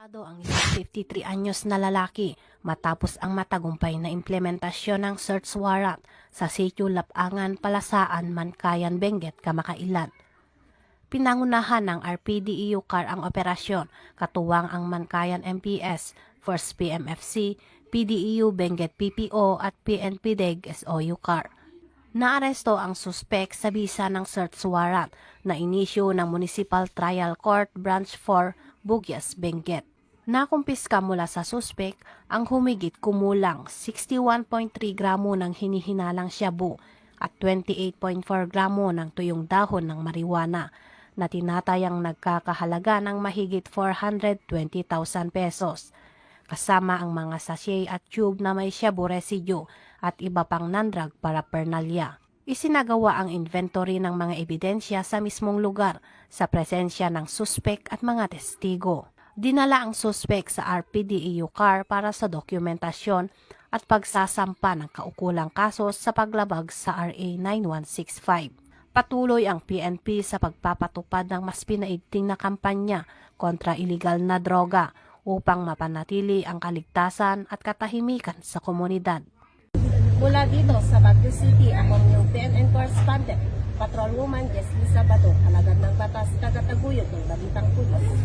Arestado ang isang 53 anyos na lalaki matapos ang matagumpay na implementasyon ng search warrant sa sitio Lapangan, Palasaan, Mankayan, Benguet, Kamakailan. Pinangunahan ng RPDEU CAR ang operasyon, katuwang ang Mankayan MPS, 1st PMFC, PDEU Benguet PPO at PNP-DEG SOU CAR. Naaresto ang suspek sa bisa ng search warrant na inisyu ng Municipal Trial Court Branch 4, Bugyas, Benguet. Nakumpiska mula sa suspek ang humigit kumulang 61.3 gramo ng hinihinalang shabu at 28.4 gramo ng tuyong dahon ng marijuana na tinatayang nagkakahalaga ng mahigit 420,000 pesos. Kasama ang mga sachet at tube na may shabu residue at iba pang non-drug paraphernalia. Isinagawa ang inventory ng mga ebidensya sa mismong lugar sa presensya ng suspek at mga testigo. Dinala ang suspek sa RPDEU CAR para sa dokumentasyon at pagsasampa ng kaukulang kaso sa paglabag sa RA 9165. Patuloy ang PNP sa pagpapatupad ng mas pinaigting na kampanya kontra iligal na droga upang mapanatili ang kaligtasan at katahimikan sa komunidad. Mula dito sa Baguio City, ako yung PNN correspondent, Patrolwoman Jessie Sabado, alagad ng batas, tagataguyod ng Balitang Pulis.